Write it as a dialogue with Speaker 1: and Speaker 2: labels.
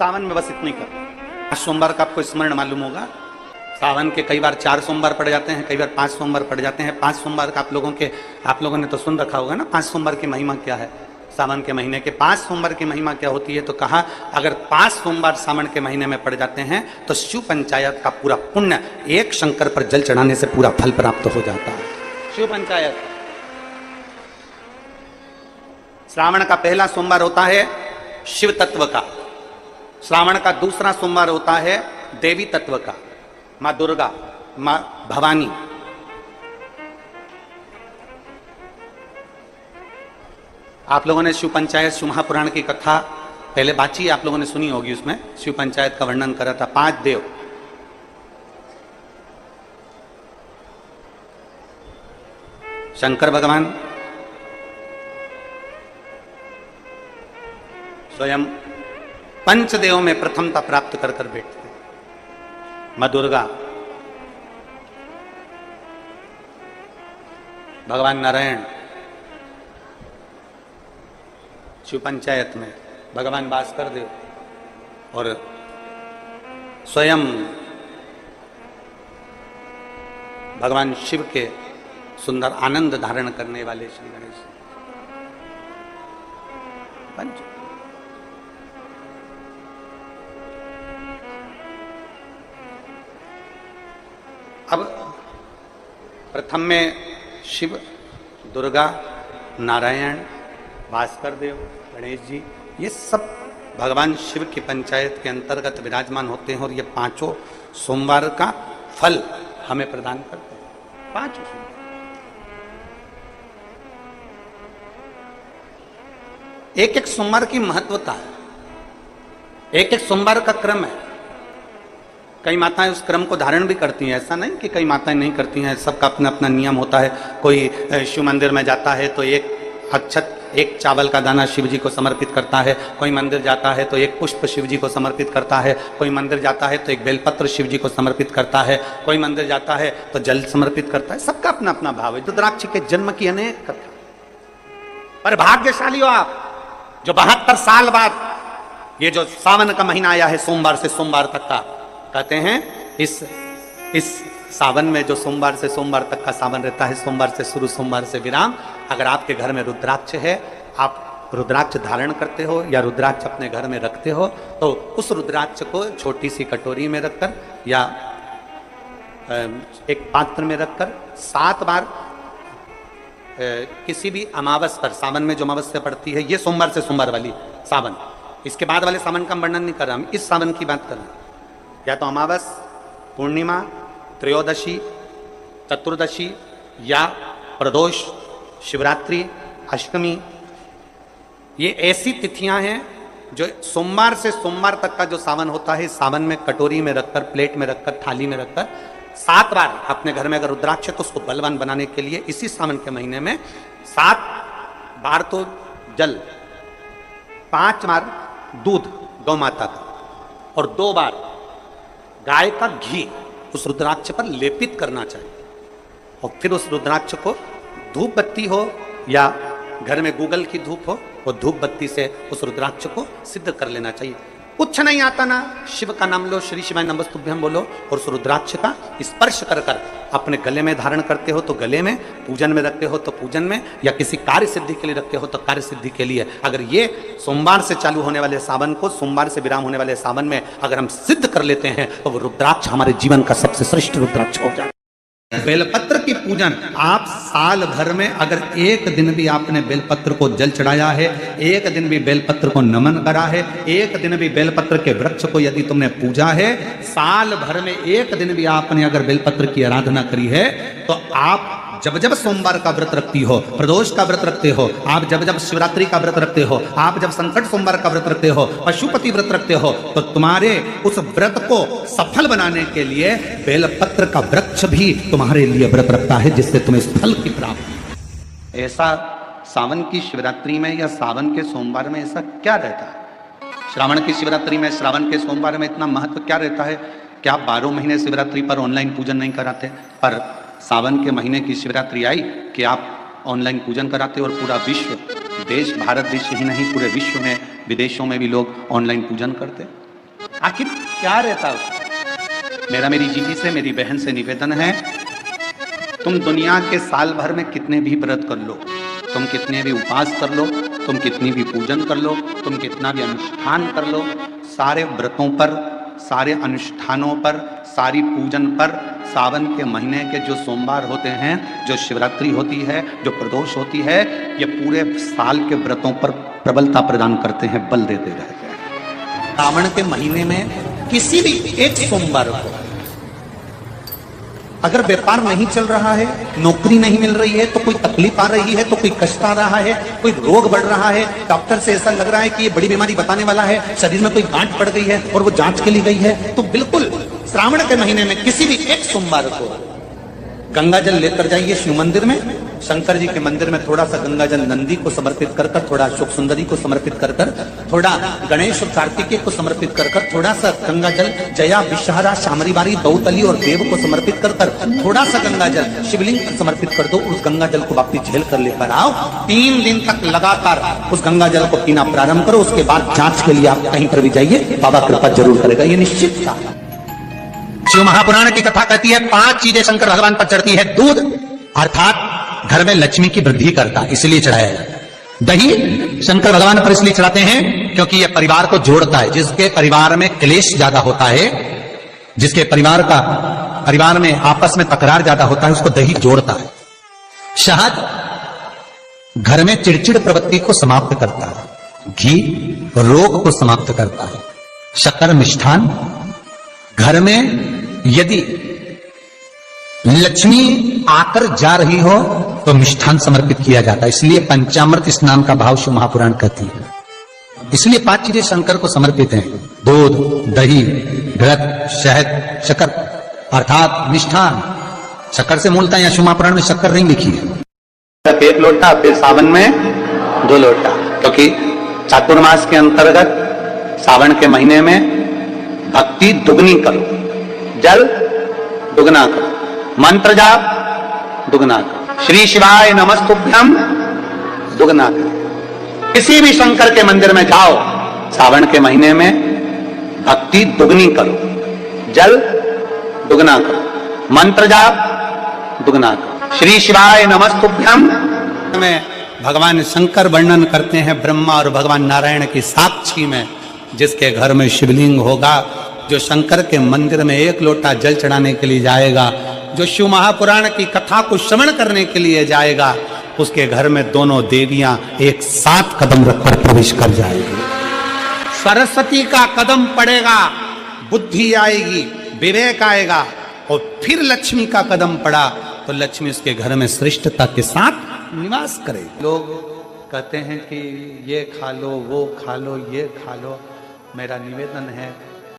Speaker 1: सावन में बस इतना ही करो। सोमवार का आपको स्मरण मालूम होगा, सावन के कई बार 4 सोमवार पड़ जाते हैं, कई बार 5 सोमवार पड़ जाते हैं। 5 सोमवार का आप लोगों ने तो सुन रखा होगा ना, 5 सोमवार की महिमा क्या है। सावन के महीने के 5 सोमवार की महिमा क्या होती है, तो कहा अगर 5 सोमवार सावन के महीने में पड़ जाते हैं तो शिव पंचायत का पूरा पुण्य एक शंकर पर जल चढ़ाने से पूरा फल प्राप्त हो जाता है। शिव पंचायत श्रावण का पहला सोमवार होता है शिव तत्व का, श्रावण का दूसरा सोमवार होता है देवी तत्व का, माँ दुर्गा, माँ भवानी। आप लोगों ने शिव पंचायत शिव महापुराण की कथा पहले बाची आप लोगों ने सुनी होगी, उसमें शिव पंचायत का वर्णन करा था। 5 देव, शंकर भगवान स्वयं पंचदेव में प्रथमता प्राप्त कर कर बैठते, मां दुर्गा, भगवान नारायण शिव पंचायत में, भगवान भास्कर देव और स्वयं भगवान शिव के सुंदर आनंद धारण करने वाले श्री गणेश पंच। अब प्रथम में शिव, दुर्गा, नारायण, भास्कर देव, गणेश जी, ये सब भगवान शिव की पंचायत के अंतर्गत विराजमान होते हैं और ये 5 सोमवार का फल हमें प्रदान करते हैं। 5 सोमवार एक सोमवार की महत्वता है, एक सोमवार का क्रम है। कई माताएं उस क्रम को धारण भी करती हैं, ऐसा नहीं कि कई माताएं नहीं करती हैं, सबका अपना अपना नियम होता है। कोई शिव मंदिर में जाता है तो एक अक्षत, एक चावल का दाना शिव जी को समर्पित करता है, कोई मंदिर जाता है तो एक पुष्प शिव जी को समर्पित करता है, कोई मंदिर जाता है तो एक बेलपत्र शिव जी को समर्पित करता है, कोई मंदिर जाता है तो जल समर्पित करता है। सबका अपना अपना भाव है। रुद्राक्ष के जन्म की अनेक कथा, पर भाग्यशाली हो आप जो 72 साल बाद ये जो सावन का महीना आया है, सोमवार से सोमवार तक का, कहते हैं इस सावन में जो सोमवार से सोमवार तक का सावन रहता है, सोमवार से शुरू सोमवार से विराम, अगर आपके घर में रुद्राक्ष है, आप रुद्राक्ष धारण करते हो या रुद्राक्ष अपने घर में रखते हो, तो उस रुद्राक्ष को छोटी सी कटोरी में रखकर या एक पात्र में रखकर 7 बार किसी भी अमावस पर, सावन में जो अमावस्या पड़ती है, ये सोमवार से सोमवार वाली सावन, इसके बाद वाले सावन का वर्णन नहीं कर रहा, हम इस सावन की बात कर रहे हैं। या तो अमावस, पूर्णिमा, त्रयोदशी, चतुर्दशी या प्रदोष, शिवरात्रि, अष्टमी, ये ऐसी तिथियां हैं जो सोमवार से सोमवार तक का जो सावन होता है, सावन में कटोरी में रखकर, प्लेट में रखकर, थाली में रखकर 7 बार अपने घर में अगर रुद्राक्ष है तो उसको बलवान बनाने के लिए इसी सावन के महीने में 7 बार तो जल, 5 बार दूध गौ माता का और 2 बार गाय का घी उस रुद्राक्ष पर लेपित करना चाहिए। और फिर उस रुद्राक्ष को धूप बत्ती हो या घर में गूगल की धूप हो, वो धूप बत्ती से उस रुद्राक्ष को सिद्ध कर लेना चाहिए। कुछ नहीं आता ना, शिव का नाम लो, श्री शिवाय नमस्तुभ्यं बोलो और उस रुद्राक्ष का स्पर्श कर कर अपने गले में धारण करते हो तो गले में, पूजन में रखते हो तो पूजन में, या किसी कार्य सिद्धि के लिए रखते हो तो कार्य सिद्धि के लिए। अगर ये सोमवार से चालू होने वाले सावन को, सोमवार से विराम होने वाले सावन में अगर हम सिद्ध कर लेते हैं तो वो रुद्राक्ष हमारे जीवन का सबसे श्रेष्ठ रुद्राक्ष हो जाए। बेलपत्र की पूजन आप साल भर में अगर एक दिन भी आपने बेलपत्र को जल चढ़ाया है, एक दिन भी बेलपत्र को नमन करा है, एक दिन भी बेलपत्र के वृक्ष को यदि तुमने पूजा है, साल भर में एक दिन भी आपने अगर बेलपत्र की आराधना करी है, तो आप जब जब सोमवार का व्रत रखती हो, प्रदोष का व्रत रखते हो, आप जब जब शिवरात्रि का व्रत रखते हो, आप जब संकट सोमवार का व्रत रखते हो, पशुपति व्रत रखते हो, तो तुम्हारे उस व्रत को सफल बनाने के लिए बेलपत्र का वृक्ष भी तुम्हारे लिए व्रत रखता है, जिससे तुम्हें इस फल की प्राप्ति। ऐसा सावन की शिवरात्रि में या सावन के सोमवार में ऐसा क्या रहता है? श्रावण की शिवरात्रि में, श्रावण के सोमवार में इतना महत्व क्या रहता है? क्या 12 महीने शिवरात्रि पर ऑनलाइन पूजन नहीं कराते? पर सावन के महीने की शिवरात्रि आई कि आप ऑनलाइन पूजन कराते और पूरा विश्व, देश, भारत देश ही नहीं पूरे विश्व में, विदेशों में भी लोग ऑनलाइन पूजन करते। आखिर क्या रहता है? मेरा मेरी जीजी से, मेरी बहन से निवेदन है, तुम दुनिया के साल भर में कितने भी व्रत कर लो, तुम कितने भी उपवास कर लो, तुम कितनी भी पूजन कर लो, तुम कितना भी अनुष्ठान कर लो, सारे व्रतों पर, सारे अनुष्ठानों पर, सारी पूजन पर सावन के महीने के जो सोमवार होते हैं, जो शिवरात्रि होती है, जो प्रदोष होती है, ये पूरे साल के व्रतों पर प्रबलता प्रदान करते हैं, बल देते रहते हैं। सावन के महीने में किसी भी एक सोमवार को अगर व्यापार नहीं चल रहा है, नौकरी नहीं मिल रही है, तो कोई तकलीफ आ रही है, तो कोई कष्ट आ रहा है, कोई रोग बढ़ रहा है, डॉक्टर से ऐसा लग रहा है कि ये बड़ी बीमारी बताने वाला है, शरीर में कोई गांठ पड़ गई है और वो जांच के लिए गई है, तो बिल्कुल श्रावण के महीने में किसी भी एक सोमवार को गंगा जल लेकर जाइए शिव मंदिर में, शंकर जी के मंदिर में थोड़ा सा गंगा जल नंदी को समर्पित कर कर, थोड़ा अशोक सुंदरी को समर्पित कर कर, थोड़ा गणेश और कार्तिकेय को समर्पित कर कर, थोड़ा सा गंगा जल जया विषहारा शामरी बारी बहुतली और देव को समर्पित कर कर, थोड़ा सा गंगा जल शिवलिंग पर समर्पित कर दो। उस गंगा जल को वापिस झेल कर लेकर आओ, 3 दिन तक लगातार उस गंगा जल को पीना प्रारंभ करो। उसके बाद जांच के लिए आप कहीं पर भी जाइए, बाबा कृपा जरूर करेगा, ये निश्चित था। शिव महापुराण की कथा कहती है 5 चीजें शंकर भगवान पर चढ़ती है। दूध अर्थात घर में लक्ष्मी की वृद्धि करता, इसलिए चढ़ाया जाता। दही शंकर भगवान पर इसलिए चढ़ाते हैं क्योंकि यह परिवार को जोड़ता है। जिसके परिवार में क्लेश ज्यादा होता है, जिसके परिवार में आपस में तकरार ज्यादा होता है, उसको दही जोड़ता है। शहद घर में चिड़चिड़ प्रवृत्ति को समाप्त करता है। घी रोग को समाप्त करता है। शक्कर मिष्ठान घर में यदि लक्ष्मी आकर जा रही हो तो मिष्ठान समर्पित किया जाता है, इसलिए पंचामृत स्नान का भाव शिव महापुराण कहती है। इसलिए 5 चीजें शंकर को समर्पित हैं। दूध, दही, घृत, शहद, शक्कर अर्थात मिष्ठान। शक्कर से मूलतः यहाँ शिव महापुराण में शक्कर नहीं लिखी है। 1 लोटा, फिर सावन में 2 लोटा, क्योंकि चातुर्मास के अंतर्गत सावन के महीने में भक्ति दुगनी करो, जल दुगना करो, मंत्र जाप दुगना करो, श्री शिवाय नमस्तुभ्यम दुगना करो। किसी भी शंकर के मंदिर में जाओ, सावन के महीने में भक्ति दुगनी करो, जल दुगना करो, मंत्र जाप दुगना करो, श्री शिवाय नमस्तुभ्यम। में भगवान शंकर वर्णन करते हैं ब्रह्मा और भगवान नारायण की साक्षी में, जिसके घर में शिवलिंग होगा, जो शंकर के मंदिर में 1 लोटा जल चढ़ाने के लिए जाएगा, जो शिव महापुराण की कथा को श्रवण करने के लिए जाएगा, उसके घर में दोनों देवियां एक साथ कदम रखकर प्रवेश कर जाएगी। सरस्वती का कदम पड़ेगा, बुद्धि आएगी, विवेक आएगा, और फिर लक्ष्मी का कदम पड़ा तो लक्ष्मी उसके घर में श्रेष्ठता के साथ निवास करेगी। लोग कहते हैं कि ये खा लो, वो खा लो, ये खा लो। मेरा निवेदन है